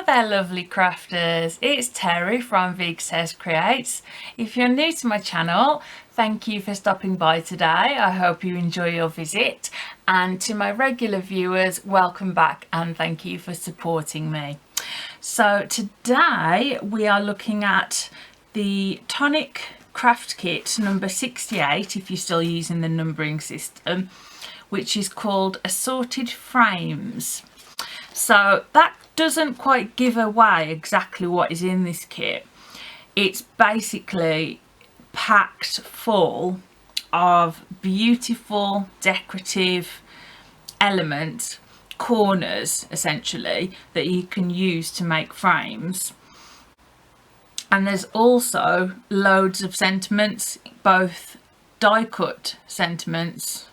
there lovely crafters, it's Terry from Veegstez Creates. If you're new to my channel, thank you for stopping by today. I hope you enjoy your visit, and to my regular viewers, welcome back and thank you for supporting me. So today we are looking at the Tonic Craft Kit number 68, if you're still using the numbering system, which is called Assorted Frames. So that doesn't quite give away exactly what is in this kit. It's basically packed full of beautiful decorative elements, corners essentially, that you can use to make frames. And there's also loads of sentiments, both die cut sentiments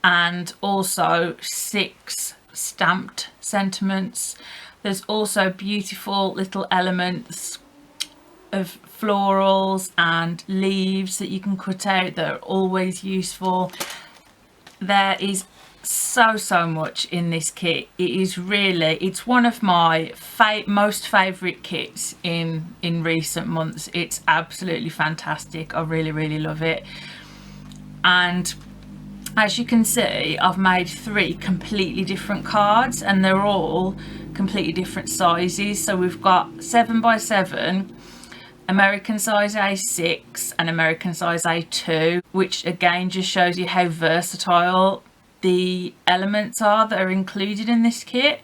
and also 6 stamped sentiments. There's also beautiful little elements of florals and leaves that you can cut out that are always useful. There is so much in this kit. It is really, it's one of my most favourite kits in recent months. It's absolutely fantastic. I really love it. And as you can see, I've made 3 completely different cards and they're all completely different sizes. So we've got 7x7, American size A6 and American size A2, which again just shows you how versatile the elements are that are included in this kit.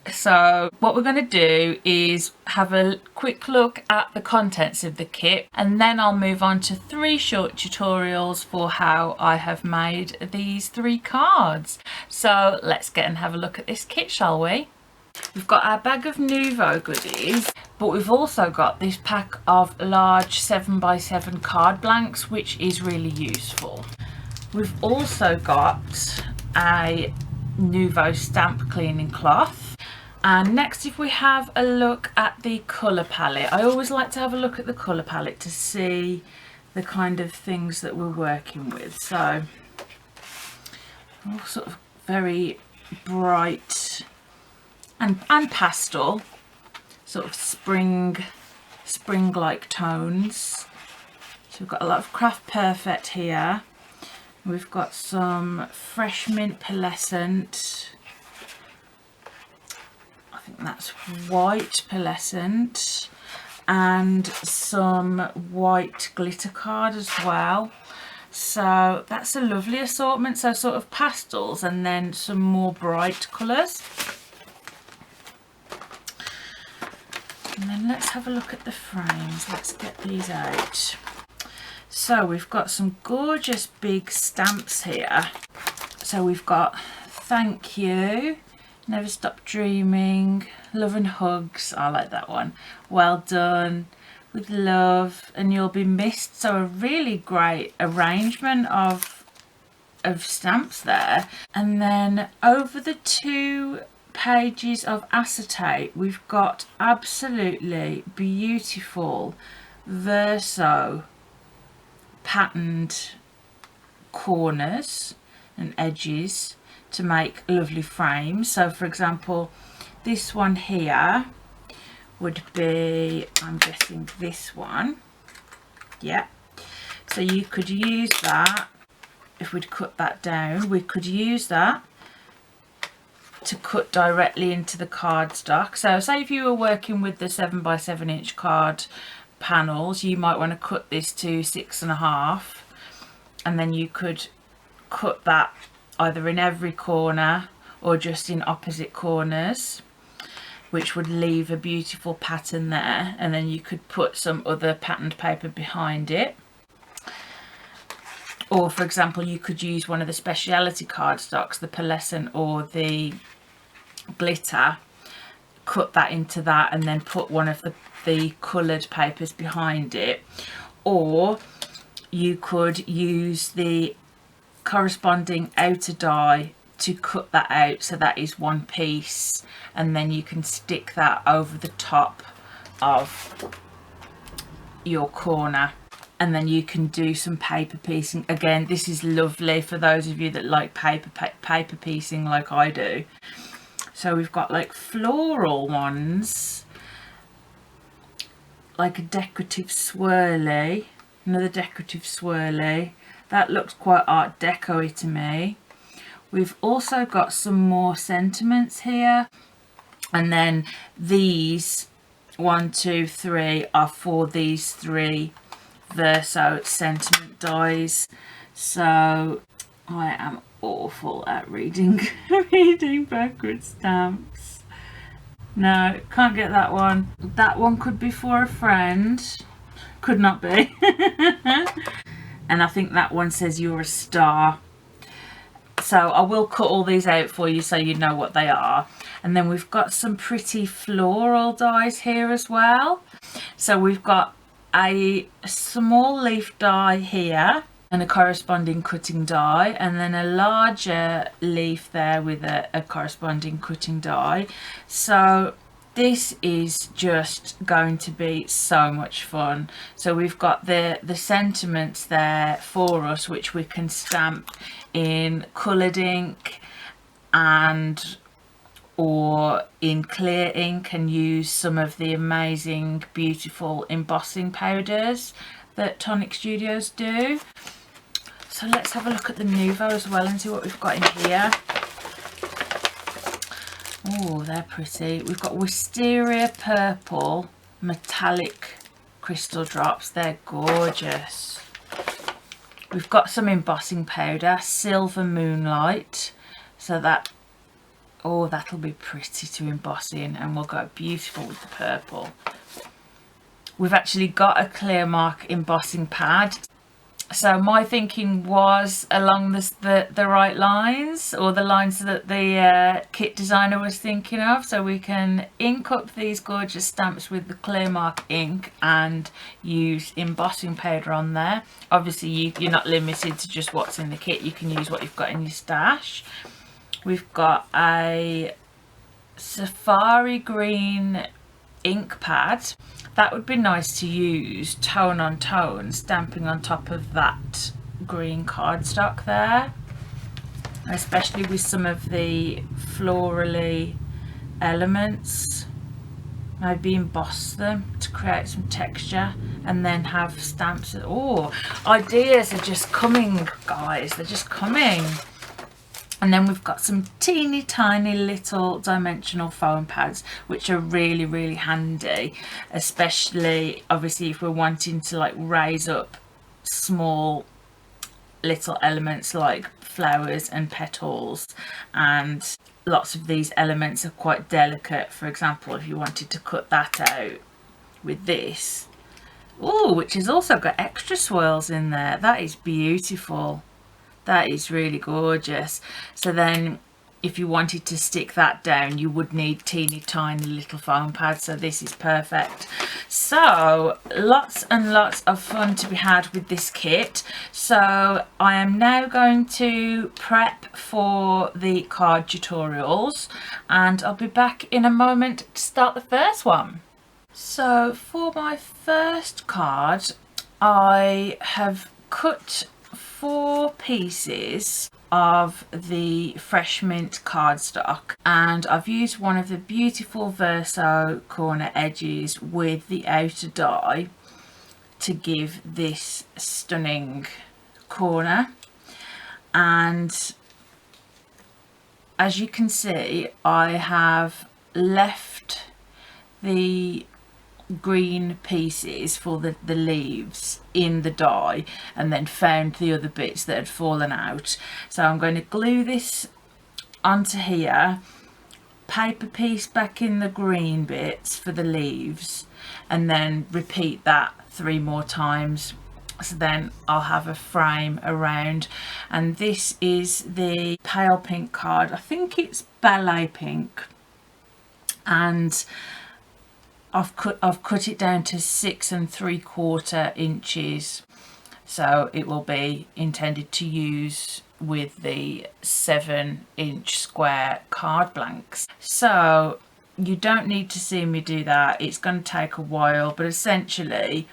So what we're going to do is have a quick look at the contents of the kit, and then I'll move on to 3 short tutorials for how I have made these 3 cards. So let's get and have a look at this kit, shall we? We've got our bag of Nouveau goodies, but we've also got this pack of large 7x7 card blanks, which is really useful. We've also got a Nouveau stamp cleaning cloth. And next, if we have a look at the colour palette, I always like to have a look at the colour palette to see the kind of things that we're working with. So all sort of very bright and pastel, sort of spring-like tones. So we've got a lot of Craft Perfect here. We've got some Fresh Mint Pearlescent. I think that's white pearlescent, and some white glitter card as well. So that's a lovely assortment. So sort of pastels and then some more bright colours. And then let's have a look at the frames. Let's get these out. So we've got some gorgeous big stamps here. So we've got thank you, never stop dreaming, love and hugs. I like that one. Well done, with love, and you'll be missed. So a really great arrangement of stamps there. And then over the 2 pages of acetate, we've got absolutely beautiful verso patterned corners and edges to make lovely frames. So for example, this one here would be, I'm guessing this one, yeah. So you could use that, if we'd cut that down, we could use that to cut directly into the cardstock. So say if you were working with the 7x7 inch card panels, you might want to cut this to 6.5, and then you could cut that either in every corner or just in opposite corners, which would leave a beautiful pattern there, and then you could put some other patterned paper behind it. Or for example, you could use one of the speciality cardstocks, the pearlescent or the glitter, cut that into that and then put one of the coloured papers behind it. Or you could use the corresponding outer die to cut that out so that is one piece, and then you can stick that over the top of your corner, and then you can do some paper piecing. Again, this is lovely for those of you that like paper piecing like I do. So we've got like floral ones, like a decorative swirly, another decorative swirly. That looks quite Art Deco-y to me. We've also got some more sentiments here, and then these 1, 2, 3 are for these 3 Verso sentiment dies. So I am awful at reading reading backwards stamps. No, can't get that one. That one could be for a friend, could not be. And I think that one says you're a star. So I will cut all these out for you so you know what they are. And then we've got some pretty floral dies here as well. So we've got a small leaf die here and a corresponding cutting die, and then a larger leaf there with a corresponding cutting die. So this is just going to be so much fun. So we've got the sentiments there for us, which we can stamp in coloured ink and or in clear ink, and use some of the amazing beautiful embossing powders that Tonic Studios do. So let's have a look at the Nouveau as well and see what we've got in here. Oh, they're pretty. We've got Wisteria Purple metallic crystal drops. They're gorgeous. We've got some embossing powder, Silver Moonlight. So that, oh, that'll be pretty to emboss in, and will go beautiful with the purple. We've actually got a clear mark embossing pad. So my thinking was along the right lines, or the lines that the kit designer was thinking of. So we can ink up these gorgeous stamps with the clear mark ink and use embossing powder on there. Obviously you're not limited to just what's in the kit, you can use what you've got in your stash. We've got a safari green ink pad. That would be nice to use tone on tone, stamping on top of that green cardstock there, especially with some of the florally elements. Maybe emboss them to create some texture and then have stamps. Oh, ideas are just coming, guys, they're just coming. And then we've got some teeny tiny little dimensional foam pads, which are really handy, especially obviously if we're wanting to like raise up small little elements like flowers and petals, and lots of these elements are quite delicate. For example, if you wanted to cut that out with this, oh, which has also got extra swirls in there, that is beautiful. That is really gorgeous. So then if you wanted to stick that down, you would need teeny tiny little foam pads. So this is perfect. So lots and lots of fun to be had with this kit. So I am now going to prep for the card tutorials, and I'll be back in a moment to start the first one. So for my first card, I have cut 4 pieces of the Fresh Mint cardstock, and I've used one of the beautiful Verso corner edges with the outer die to give this stunning corner. And as you can see, I have left the green pieces for the leaves in the die, and then found the other bits that had fallen out. So I'm going to glue this onto here, paper piece back in the green bits for the leaves, and then repeat that 3 more times. So then I'll have a frame around. And this is the pale pink card, I think it's ballet pink, and I've cut it down to 6 3/4 inches, so it will be intended to use with the 7-inch square card blanks. So you don't need to see me do that, it's going to take a while, but essentially,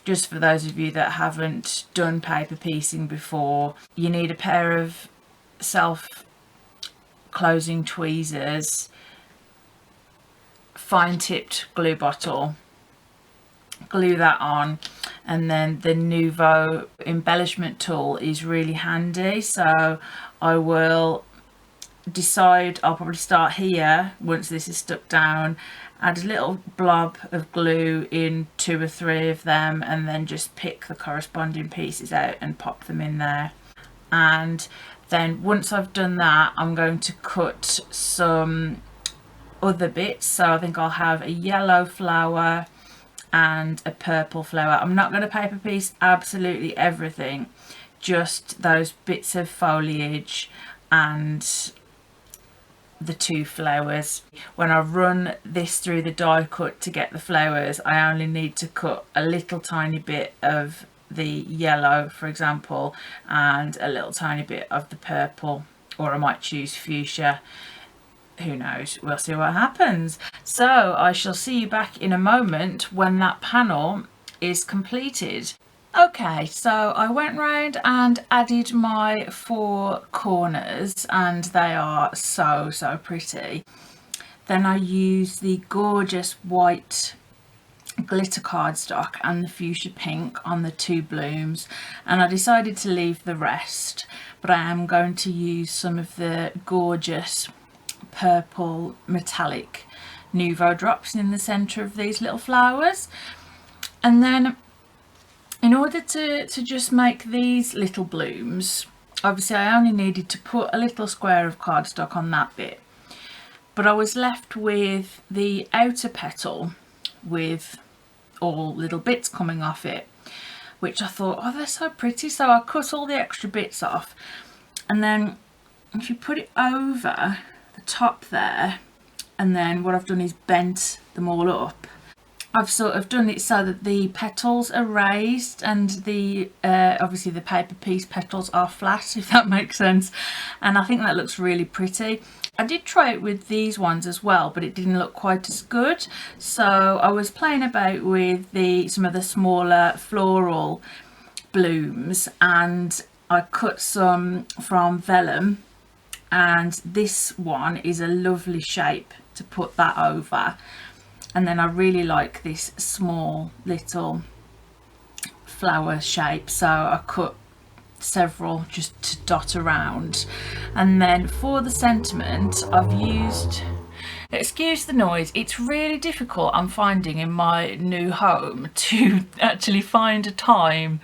just for those of you that haven't done paper piecing before, you need a pair of self closing tweezers. fine tipped glue bottle, glue that on, and then the Nuvo embellishment tool is really handy. So I will decide, I'll probably start here once this is stuck down, add a little blob of glue in 2 or 3 of them, and then just pick the corresponding pieces out and pop them in there. And then once I've done that, I'm going to cut some other bits. So I think I'll have a yellow flower and a purple flower. I'm not going to paper piece absolutely everything, just those bits of foliage and the 2 flowers. When I run this through the die cut to get the flowers, I only need to cut a little tiny bit of the yellow, for example, and a little tiny bit of the purple, or I might choose fuchsia. Who knows, we'll see what happens. So I shall see you back in a moment when that panel is completed. Okay, so I went round and added my 4 corners, and they are so pretty. Then I used the gorgeous white glitter cardstock and the fuchsia pink on the 2 blooms, and I decided to leave the rest, but I am going to use some of the gorgeous purple metallic Nuvo drops in the centre of these little flowers. And then in order to just make these little blooms, obviously I only needed to put a little square of cardstock on that bit, but I was left with the outer petal with all little bits coming off it, which I thought, oh, they're so pretty. So I cut all the extra bits off, and then if you put it over the top there, and then what I've done is bent them all up. I've sort of done it so that the petals are raised and the obviously the paper piece petals are flat, if that makes sense, and I think that looks really pretty. I did try it with these ones as well, but it didn't look quite as good, so I was playing about with some of the smaller floral blooms, and I cut some from vellum, and this one is a lovely shape to put that over. And then I really like this small little flower shape, so I cut several just to dot around. And then for the sentiment, I've used, excuse the noise, it's really difficult, I'm finding, in my new home to actually find a time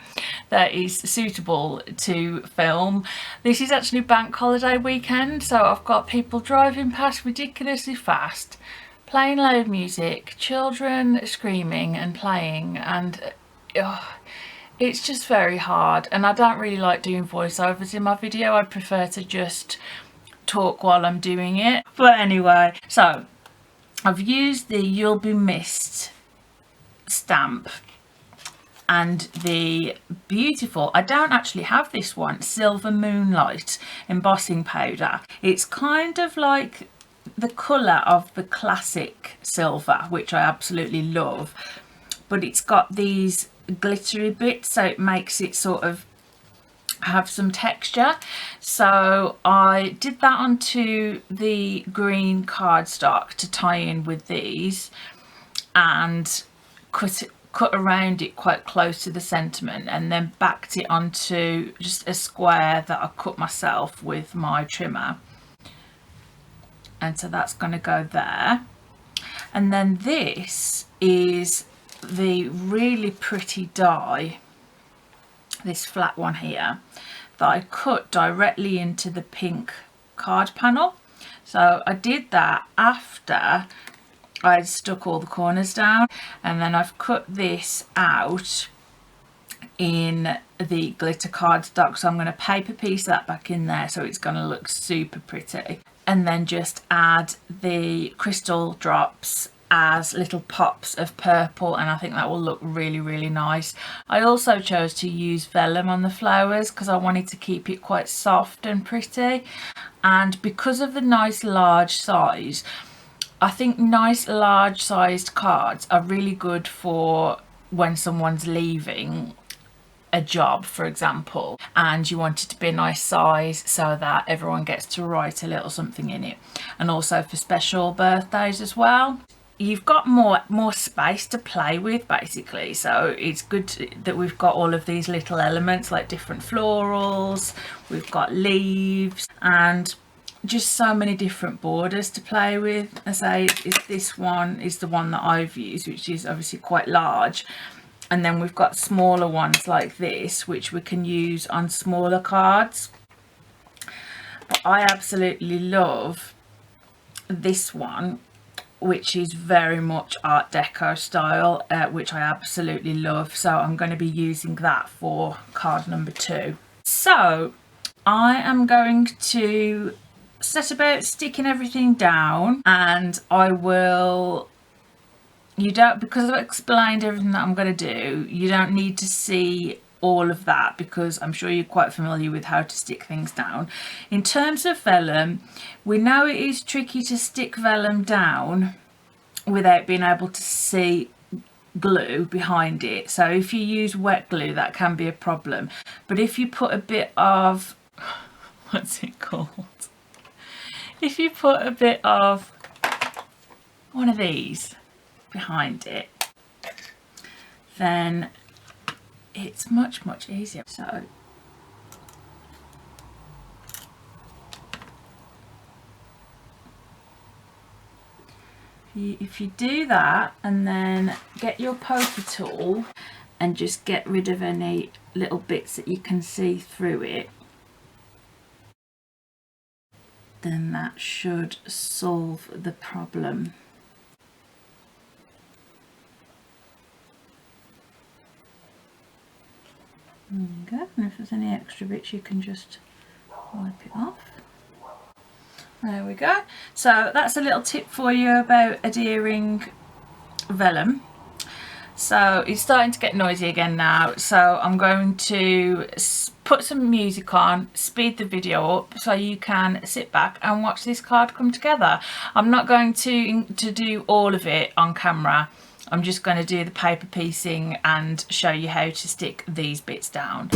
that is suitable to film. This is actually bank holiday weekend, so I've got people driving past ridiculously fast, playing loud music, children screaming and playing, and it's just very hard. And I don't really like doing voiceovers in my video. I prefer to just talk while I'm doing it. But anyway, so I've used the You'll Be Missed stamp and the beautiful, I don't actually have this one, Silver Moonlight embossing powder. It's kind of like the colour of the classic silver, which I absolutely love, but it's got these glittery bits, so it makes it sort of have some texture. So I did that onto the green cardstock to tie in with these, and cut around it quite close to the sentiment, and then backed it onto just a square that I cut myself with my trimmer. And so that's going to go there. And then this is the really pretty die, this flat one here, that I cut directly into the pink card panel. So I did that after I'd stuck all the corners down, and then I've cut this out in the glitter cardstock, so I'm going to paper piece that back in there, so it's going to look super pretty. And then just add the crystal drops as little pops of purple, and I think that will look really nice. I also chose to use vellum on the flowers because I wanted to keep it quite soft and pretty, and because of the nice large size, I think nice large sized cards are really good for when someone's leaving a job, for example, and you want it to be a nice size so that everyone gets to write a little something in it, and also for special birthdays as well. you've got more space to play with basically. So it's good that we've got all of these little elements like different florals, we've got leaves, and just so many different borders to play with. I say this one is the one that I've used, which is obviously quite large, and then we've got smaller ones like this which we can use on smaller cards. But I absolutely love this one, which is very much Art Deco style, which I absolutely love. So I'm going to be using that for card number 2. So I am going to set about sticking everything down, and I will, because I've explained everything that I'm going to do, you don't need to see all of that because I'm sure you're quite familiar with how to stick things down. In terms of vellum, we know it is tricky to stick vellum down without being able to see glue behind it. So if you use wet glue, that can be a problem. But if you put a bit of, what's it called? If you put a bit of one of these behind it, then it's much easier. So if you do that and then get your poker tool and just get rid of any little bits that you can see through it, then that should solve the problem. There you go, and if there's any extra bits you can just wipe it off. There we go. So that's a little tip for you about adhering vellum. So it's starting to get noisy again now, so I'm going to put some music on, speed the video up so you can sit back and watch this card come together. I'm not going to do all of it on camera. I'm just going to do the paper piecing and show you how to stick these bits down.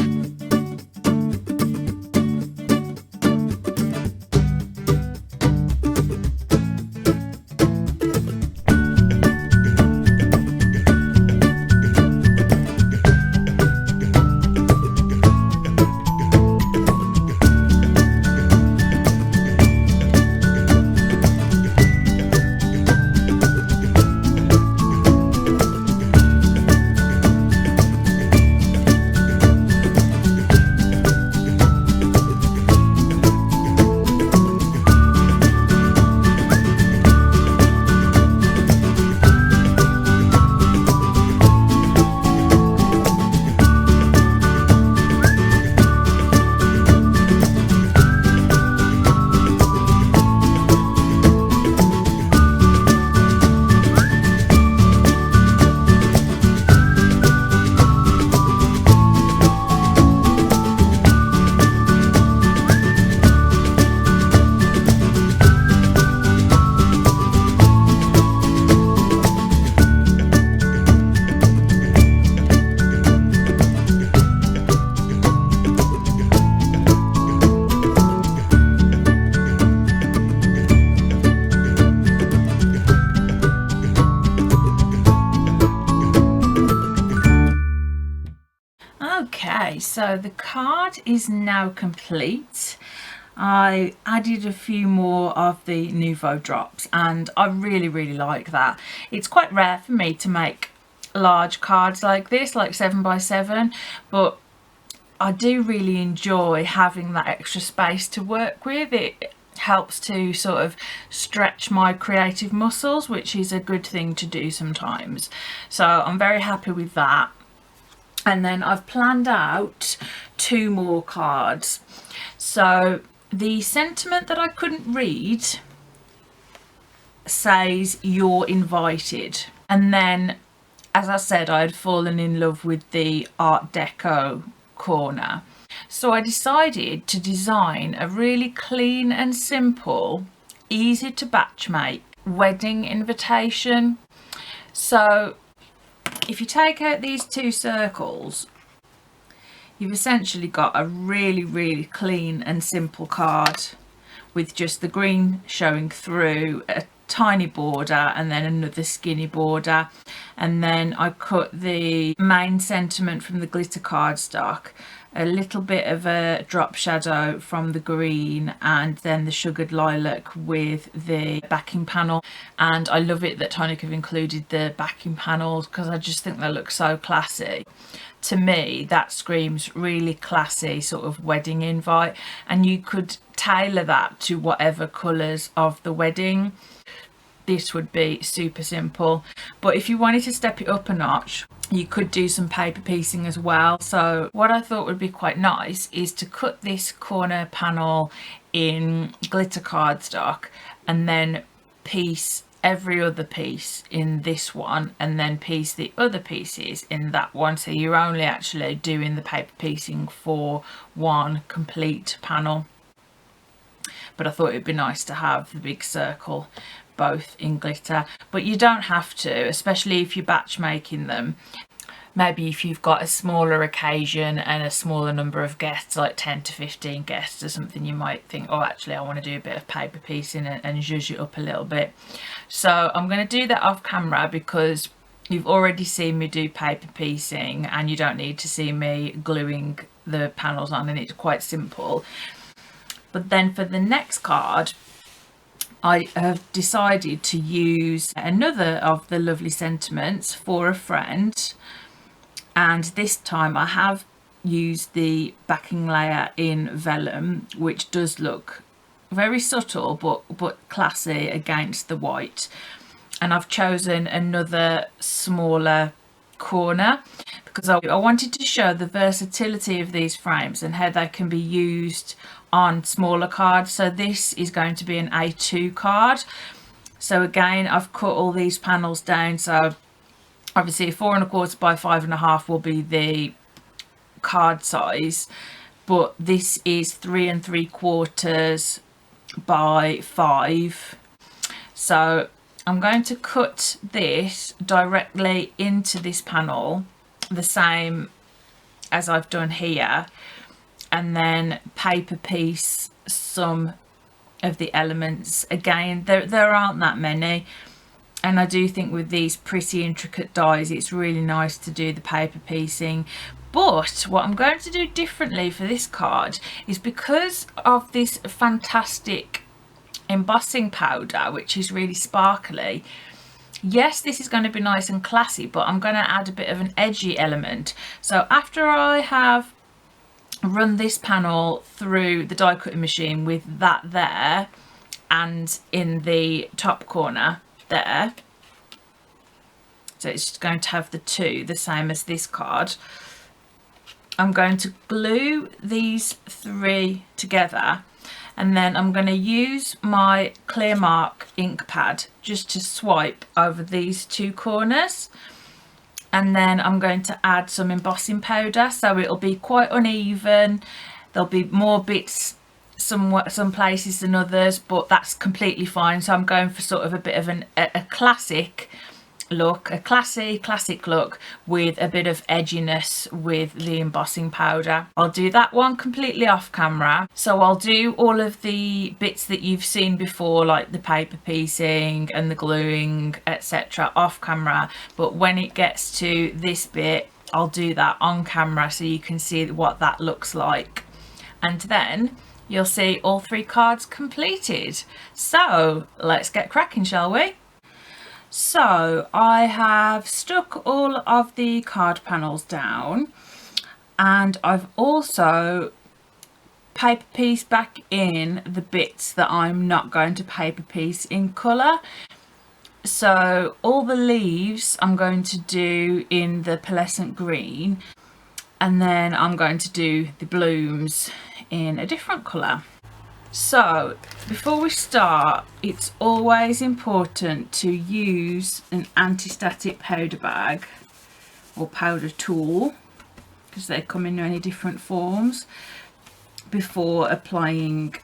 Okay, so the card is now complete. I added a few more of the Nouveau drops and I really like that. It's quite rare for me to make large cards like this, like 7x7, but I do really enjoy having that extra space to work with. It helps to sort of stretch my creative muscles, which is a good thing to do sometimes. So I'm very happy with that. And then I've planned out 2 more cards. So the sentiment that I couldn't read says "you're invited," and then, as I said, I had fallen in love with the Art Deco corner, so I decided to design a really clean and simple, easy to batch make wedding invitation. So if you take out these 2 circles, you've essentially got a really clean and simple card with just the green showing through, tiny border and then another skinny border, and then I cut the main sentiment from the glitter cardstock, a little bit of a drop shadow from the green, and then the sugared lilac with the backing panel. And I love it that Tonic have included the backing panels because I just think they look so classy. To me, that screams really classy sort of wedding invite, and you could tailor that to whatever colours of the wedding. This would be super simple, but if you wanted to step it up a notch, you could do some paper piecing as well. So what I thought would be quite nice is to cut this corner panel in glitter cardstock and then piece every other piece in this one, and then piece the other pieces in that one, so you're only actually doing the paper piecing for one complete panel. But I thought it'd be nice to have the big circle both in glitter, but you don't have to, especially if you're batch making them. Maybe if you've got a smaller occasion and a smaller number of guests, like 10 to 15 guests or something, you might think, oh, actually I want to do a bit of paper piecing and zhuzh it up a little bit. So I'm going to do that off camera because you've already seen me do paper piecing and you don't need to see me gluing the panels on, and it's quite simple. But then for the next card, I have decided to use another of the lovely sentiments for a friend, and this time I have used the backing layer in vellum, which does look very subtle but classy against the white. And I've chosen another smaller corner because I wanted to show the versatility of these frames and how they can be used on smaller cards. So this is going to be an A2 card. So again, I've cut all these panels down. So obviously 4 1/4 by 5 1/2 will be the card size, but this is 3 3/4 by 5. So I'm going to cut this directly into this panel, the same as I've done here, and then paper piece some of the elements. Again, there aren't that many, and I do think with these pretty intricate dies it's really nice to do the paper piecing. But what I'm going to do differently for this card is, because of this fantastic embossing powder which is really sparkly, yes, this is going to be nice and classy, but I'm going to add a bit of an edgy element. So after I have run this panel through the die cutting machine with that there and in the top corner there, so it's just going to have the two, the same as this card, I'm going to glue these 3 together, and then I'm going to use my clear mark ink pad just to swipe over these 2 corners. And then I'm going to add some embossing powder, so it'll be quite uneven. There'll be more bits some places than others, but that's completely fine. So I'm going for sort of a bit of a classic look, a classic look with a bit of edginess with the embossing powder. I'll do that one completely off camera. So I'll do all of the bits that you've seen before, like the paper piecing and the gluing, etc., off camera, but when it gets to this bit I'll do that on camera so you can see what that looks like, and then you'll see all 3 cards completed. So let's get cracking, shall we? So I have stuck all of the card panels down, and I've also paper pieced back in the bits that I'm not going to paper piece in colour. So all the leaves I'm going to do in the pearlescent green, and then I'm going to do the blooms in a different colour. So before we start, it's always important to use an anti-static powder bag or powder tool, because they come in many different forms, before applying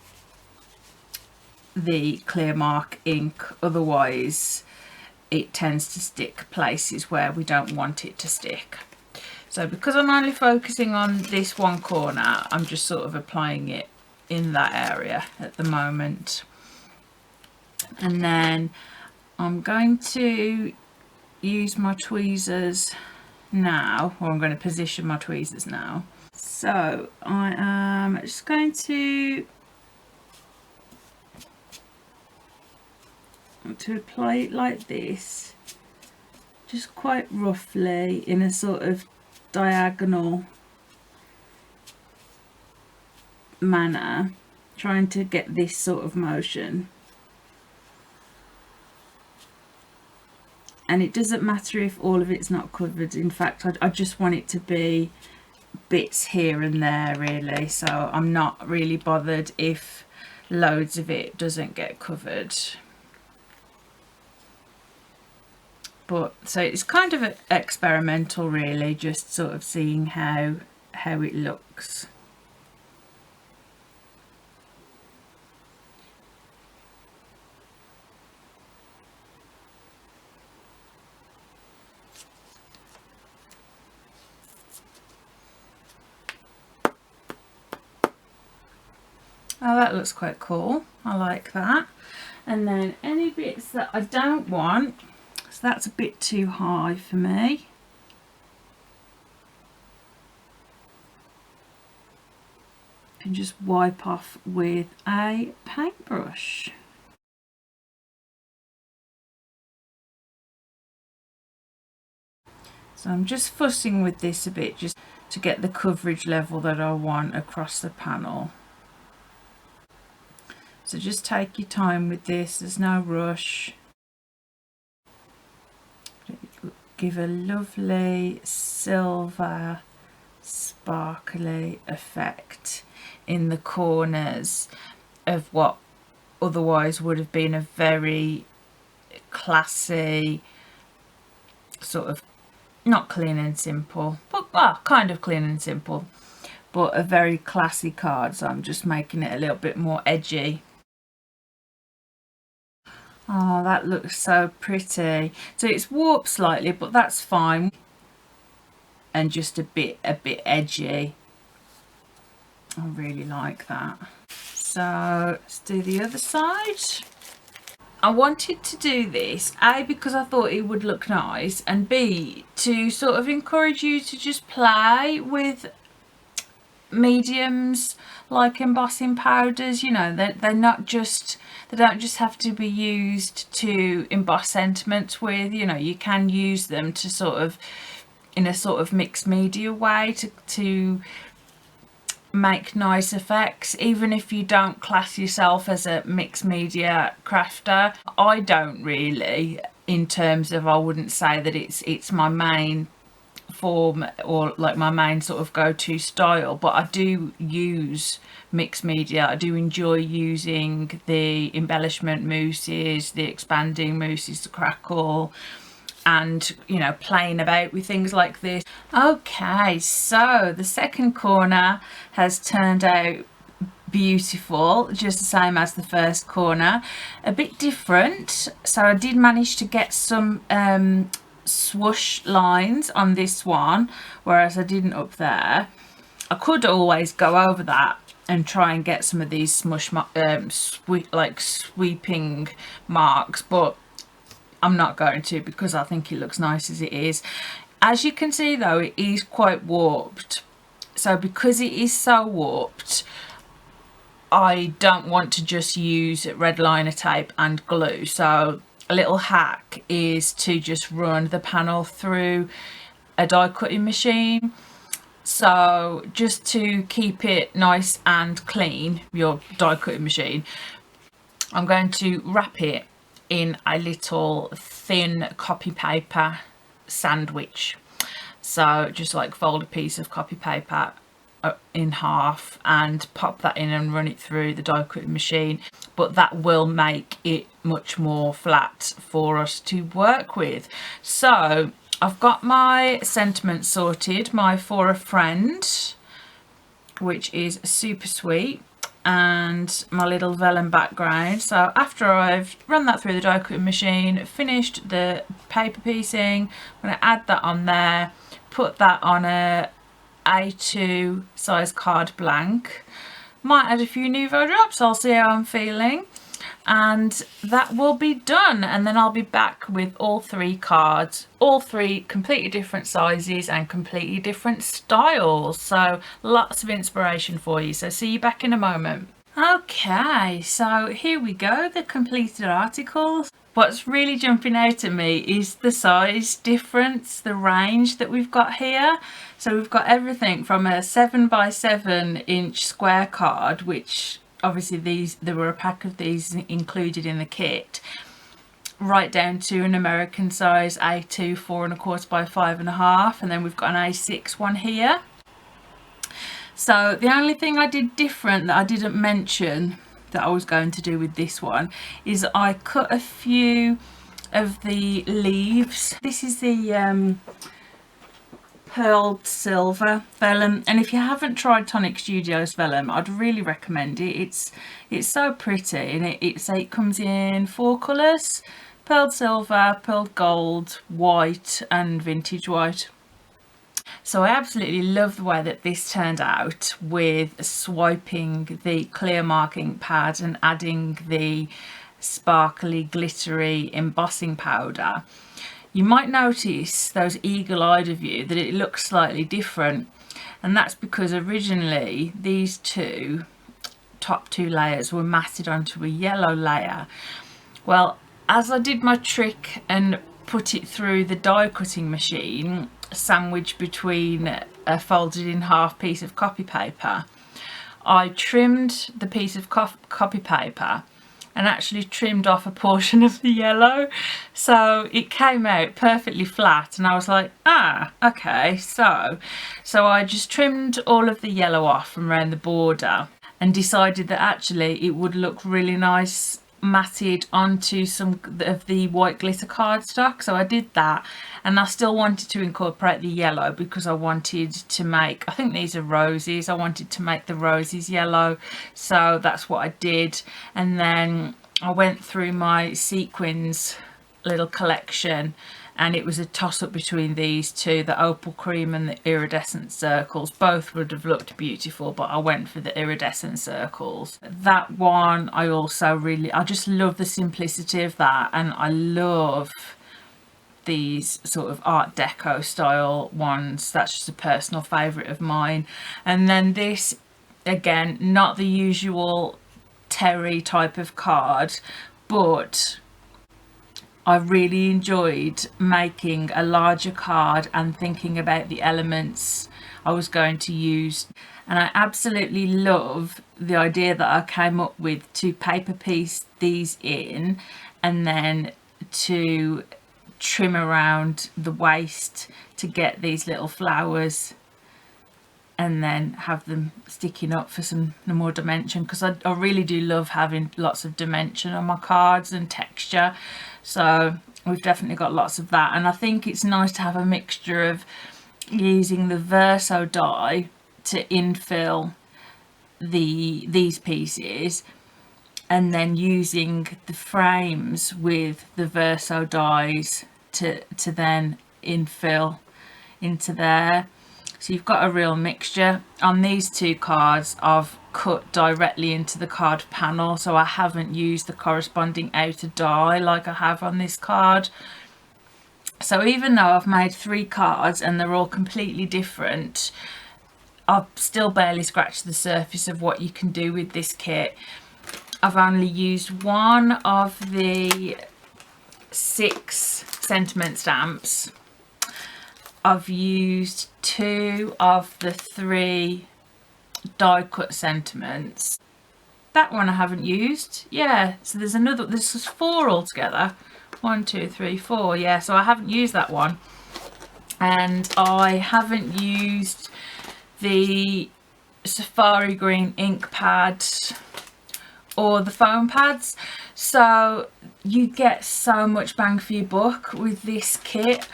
the clear mark ink. Otherwise it tends to stick places where we don't want it to stick. So because I'm only focusing on this one corner, I'm just sort of applying it in that area at the moment. And then I'm going to use my tweezers now, or I'm going to position my tweezers now. So I am just going to apply it like this, just quite roughly in a sort of diagonal manner, trying to get this sort of motion. And it doesn't matter if all of it's not covered. In fact, I just want it to be bits here and there really, so I'm not really bothered if loads of it doesn't get covered. But so it's kind of experimental really, just sort of seeing how it looks. Oh, that looks quite cool. I like that. And then any bits that I don't want, so that's a bit too high for me. You can just wipe off with a paintbrush. So I'm just fussing with this a bit just to get the coverage level that I want across the panel. So just take your time with this, there's no rush. Give a lovely silver sparkly effect in the corners of what otherwise would have been a very classy sort of, not clean and simple, but well, kind of clean and simple, but a very classy card. So I'm just making it a little bit more edgy. Oh, that looks so pretty. So it's warped slightly, but that's fine. And just a bit edgy. I really like that. So let's do the other side. I wanted to do this, A, because I thought it would look nice, and B, to sort of encourage you to just play with mediums like embossing powders. You know, they're not just, they don't just have to be used to emboss sentiments with. You know, you can use them to sort of, in a sort of mixed media way, to make nice effects, even if you don't class yourself as a mixed media crafter. I don't really, in terms of, I wouldn't say that it's my main form or like my main sort of go-to style, but I do use mixed media. I do enjoy using the embellishment mousses, the expanding mousses, the crackle, and, you know, playing about with things like this. Okay, so the second corner has turned out beautiful, just the same as the first corner, a bit different. So I did manage to get some swoosh lines on this one, whereas I didn't up there. I could always go over that and try and get some of these smush sweeping marks, but I'm not going to, because I think it looks nice as it is. As you can see though, it is quite warped. So because it is so warped, I don't want to just use red liner tape and glue. So a little hack is to just run the panel through a die cutting machine. So just to keep it nice and clean, your die cutting machine, I'm going to wrap it in a little thin copy paper sandwich. So just like fold a piece of copy paper in half and pop that in and run it through the die cutting machine, but that will make it much more flat for us to work with. So I've got my sentiments sorted, my For a Friend, which is super sweet, and my little vellum background. So after I've run that through the die cutting machine, finished the paper piecing, I'm going to add that on there, put that on a A2 size card blank. Might add a few Nouveau drops, I'll see how I'm feeling. and that will be done. And then I'll be back with all 3 cards, all 3 completely different sizes and completely different styles. So lots of inspiration for you. So see you back in a moment. Okay, so here we go, the completed articles. What's really jumping out at me is the size difference, the range that we've got here. So we've got everything from a 7 by 7 inch square card, which obviously there were a pack of these included in the kit, right down to an American size A2 4¼ by 5½, and then we've got an A6 one here. So the only thing I did different that I didn't mention that I was going to do with this one is I cut a few of the leaves. This is the pearled silver vellum, and if you haven't tried Tonic Studios vellum, I'd really recommend it. It's so pretty, and it comes in 4 colours: pearled silver, pearled gold, white and vintage white. So I absolutely love the way that this turned out, with swiping the clear marking pad and adding the sparkly glittery embossing powder. You might notice, those eagle-eyed of you, that it looks slightly different, and that's because originally these top two layers were matted onto a yellow layer. Well, as I did my trick and put it through the die cutting machine, sandwiched between a folded in half piece of copy paper, I trimmed the piece of copy paper and actually trimmed off a portion of the yellow, so it came out perfectly flat, and I was like, okay, so I just trimmed all of the yellow off from around the border and decided that actually it would look really nice matted onto some of the white glitter cardstock. So I did that, and I still wanted to incorporate the yellow because I wanted to make, I think these are roses, I wanted to make the roses yellow, so that's what I did. And then I went through my sequins little collection, and it was a toss-up between these two, the opal cream and the iridescent circles. Both would have looked beautiful, but I went for the iridescent circles. That one I also I just love the simplicity of that, and I love these sort of art deco style ones. That's just a personal favourite of mine. And then this, again, not the usual terry type of card, but I really enjoyed making a larger card and thinking about the elements I was going to use. And I absolutely love the idea that I came up with to paper piece these in, and then to trim around the waist to get these little flowers, and then have them sticking up for some more dimension, because I really do love having lots of dimension on my cards and texture. So we've definitely got lots of that, and I think it's nice to have a mixture of using the Verso die to infill these pieces, and then using the frames with the Verso dies to then infill into there. So you've got a real mixture. On these 2 cards, I've cut directly into the card panel, so I haven't used the corresponding outer die like I have on this card. So even though I've made 3 cards and they're all completely different, I've still barely scratched the surface of what you can do with this kit. I've only used one of the 6 sentiment stamps. I've used 2 of the 3 die cut sentiments. That one I haven't used. Yeah, so there's another, this is 4 altogether. 1, 2, 3, 4. Yeah, so I haven't used that one. And I haven't used the safari green ink pads or the foam pads. So you get so much bang for your buck with this kit.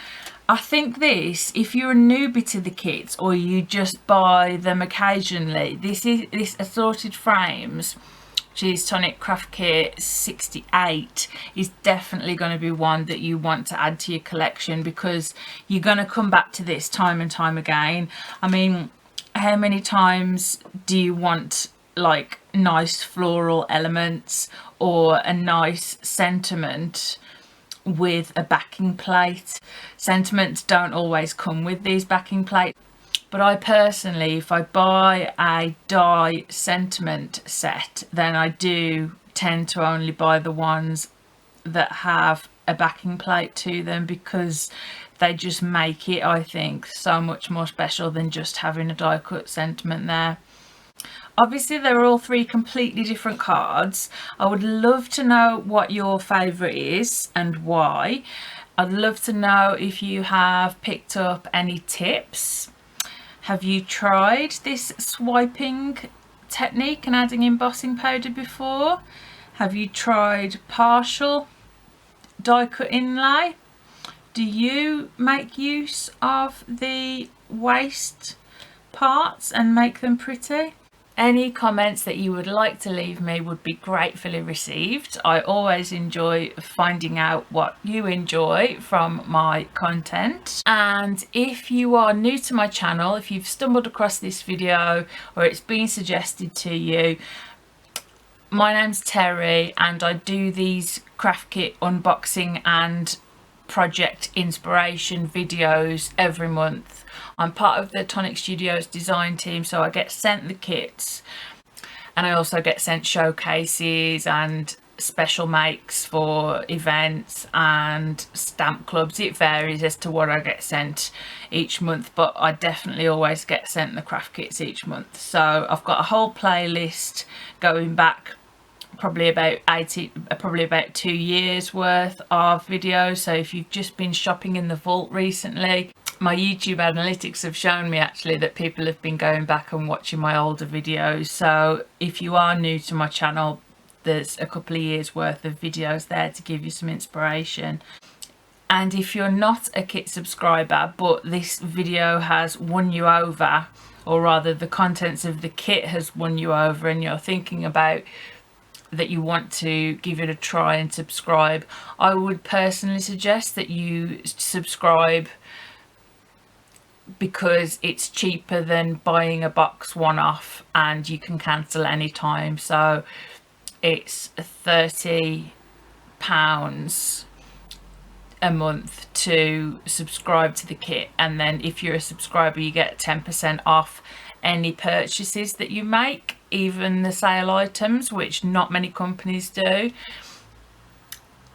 I think this, if you're a newbie to the kits or you just buy them occasionally, this Assorted Frames, which is Tonic Craft Kit 68, is definitely going to be one that you want to add to your collection, because you're going to come back to this time and time again. I mean, how many times do you want like nice floral elements or a nice sentiment with a backing plate. Sentiments don't always come with these backing plates, but I personally, if I buy a die sentiment set, then I do tend to only buy the ones that have a backing plate to them, because they just make it, I think, so much more special than just having a die cut sentiment there. Obviously they're all three completely different cards. I would love to know what your favourite is and why. I'd love to know if you have picked up any tips. Have you tried this swiping technique and adding embossing powder before? Have you tried partial die cut inlay? Do you make use of the waste parts and make them pretty? Any comments that you would like to leave me would be gratefully received. I always enjoy finding out what you enjoy from my content. And if you are new to my channel, if you've stumbled across this video or it's been suggested to you, my name's Terry and I do these craft kit unboxing and project inspiration videos every month. I'm part of the Tonic Studios design team, so I get sent the kits and I also get sent showcases and special makes for events and stamp clubs. It varies as to what I get sent each month, but I definitely always get sent the craft kits each month. So I've got a whole playlist going back probably about 2 years worth of videos. So if you've just been shopping in the vault recently, my YouTube analytics have shown me actually that people have been going back and watching my older videos. So if you are new to my channel, there's a couple of years worth of videos there to give you some inspiration. And if you're not a kit subscriber but this video has won you over, or rather the contents of the kit has won you over, and you're thinking about that you want to give it a try and subscribe, I would personally suggest that you subscribe, because it's cheaper than buying a box one-off and you can cancel anytime. So it's £30 a month to subscribe to the kit, and then if you're a subscriber you get 10% off any purchases that you make, even the sale items, which not many companies do.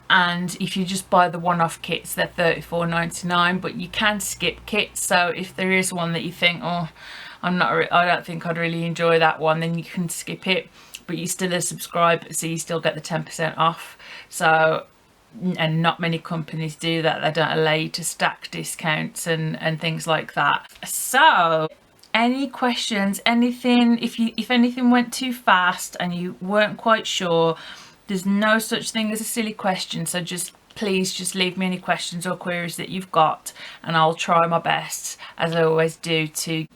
And if you just buy the one-off kits, they're $34.99, but you can skip kits. So if there is one that you think, oh, I don't think I'd really enjoy that one, then you can skip it, but you still are subscribed, so you still get the 10% off. So, and not many companies do that. They don't allow you to stack discounts and things like that. So any questions, anything, if anything went too fast and you weren't quite sure, there's no such thing as a silly question. So please just leave me any questions or queries that you've got, and I'll try my best, as I always do, to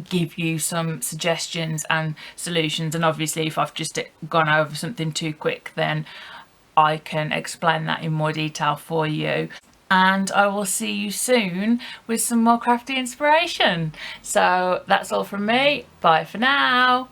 give you some suggestions and solutions. And obviously if I've just gone over something too quick, then I can explain that in more detail for you. And I will see you soon with some more crafty inspiration. So that's all from me. Bye for now.